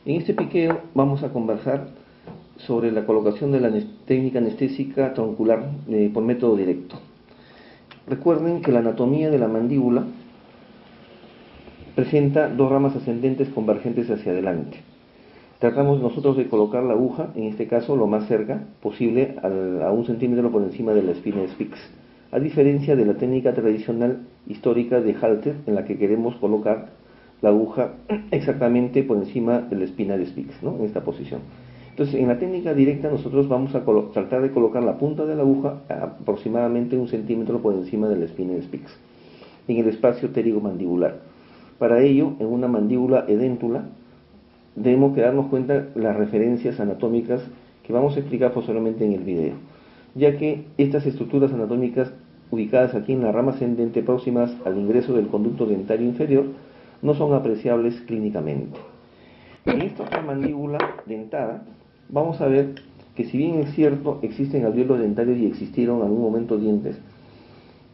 En este piqueo vamos a conversar sobre la colocación de la técnica anestésica troncular por método directo. Recuerden que la anatomía de la mandíbula presenta dos ramas ascendentes convergentes hacia adelante. Tratamos nosotros de colocar la aguja, en este caso lo más cerca posible, a 1 centímetro por encima de la espina de Spix, a diferencia de la técnica tradicional histórica de Halter, en la que queremos colocar la aguja exactamente por encima de la espina de Spix, ¿no? En esta posición. Entonces, en la técnica directa nosotros vamos a tratar de colocar la punta de la aguja aproximadamente 1 centímetro por encima de la espina de Spix, en el espacio pterigomandibular. Para ello, en una mandíbula edéntula, debemos darnos cuenta de las referencias anatómicas que vamos a explicar posteriormente en el video, ya que estas estructuras anatómicas ubicadas aquí en la rama ascendente próximas al ingreso del conducto dentario inferior no son apreciables clínicamente. En esta otra mandíbula dentada vamos a ver que, si bien es cierto existen alvéolos dentarios y existieron en algún momento dientes,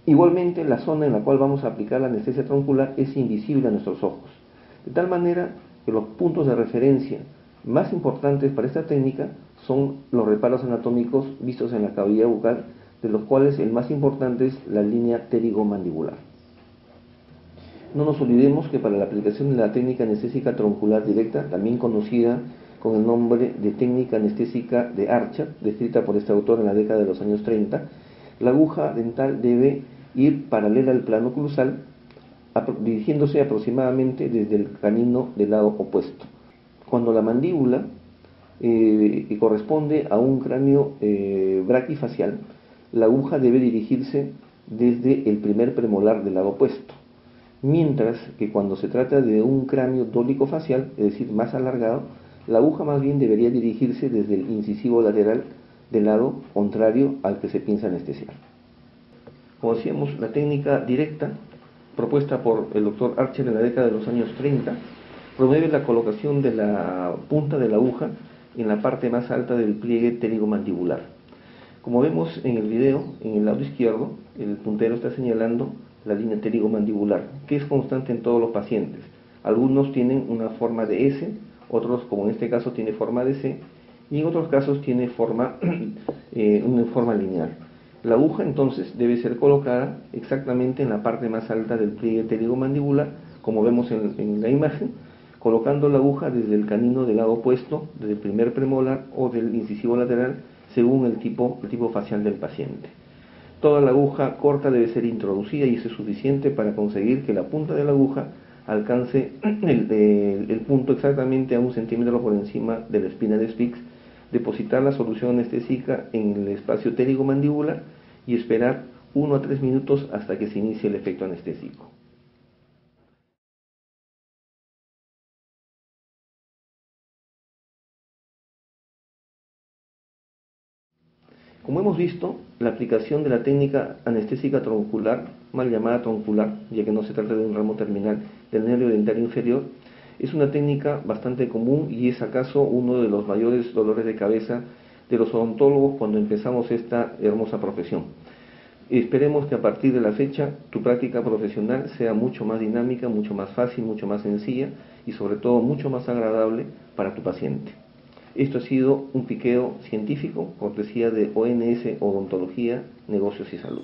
igualmente la zona en la cual vamos a aplicar la anestesia troncular es invisible a nuestros ojos, de tal manera que los puntos de referencia más importantes para esta técnica son los reparos anatómicos vistos en la cavidad bucal, de los cuales el más importante es la línea pterigomandibular. No nos olvidemos que para la aplicación de la técnica anestésica troncular directa, también conocida con el nombre de técnica anestésica de Archer, descrita por este autor en la década de los años 30, la aguja dental debe ir paralela al plano oclusal, dirigiéndose aproximadamente desde el canino del lado opuesto. Cuando la mandíbula corresponde a un cráneo braquifacial, la aguja debe dirigirse desde el primer premolar del lado opuesto, mientras que cuando se trata de un cráneo dólico-facial, es decir, más alargado, la aguja más bien debería dirigirse desde el incisivo lateral del lado contrario al que se piensa anestesiar. Como decíamos, la técnica directa propuesta por el doctor Archer en la década de los años 30 promueve la colocación de la punta de la aguja en la parte más alta del pliegue pterigomandibular. Como vemos en el video, en el lado izquierdo, el puntero está señalando la línea pterigomandibular, que es constante en todos los pacientes. Algunos tienen una forma de S, otros, como en este caso, tiene forma de C, y en otros casos tiene una forma lineal. La aguja entonces debe ser colocada exactamente en la parte más alta del pliegue pterigomandibular, como vemos en la imagen, colocando la aguja desde el canino del lado opuesto, desde el primer premolar o del incisivo lateral, según el tipo facial del paciente. Toda la aguja corta debe ser introducida, y eso es suficiente para conseguir que la punta de la aguja alcance el punto exactamente a 1 centímetro por encima de la espina de Spix, depositar la solución anestésica en el espacio pterigomandibular y esperar 1 a 3 minutos hasta que se inicie el efecto anestésico. Como hemos visto, la aplicación de la técnica anestésica troncular, mal llamada troncular, ya que no se trata de un ramo terminal del nervio dentario inferior, es una técnica bastante común y es acaso uno de los mayores dolores de cabeza de los odontólogos cuando empezamos esta hermosa profesión. Esperemos que a partir de la fecha tu práctica profesional sea mucho más dinámica, mucho más fácil, mucho más sencilla y sobre todo mucho más agradable para tu paciente. Esto ha sido un piqueo científico, cortesía de ONS Odontología, Negocios y Salud.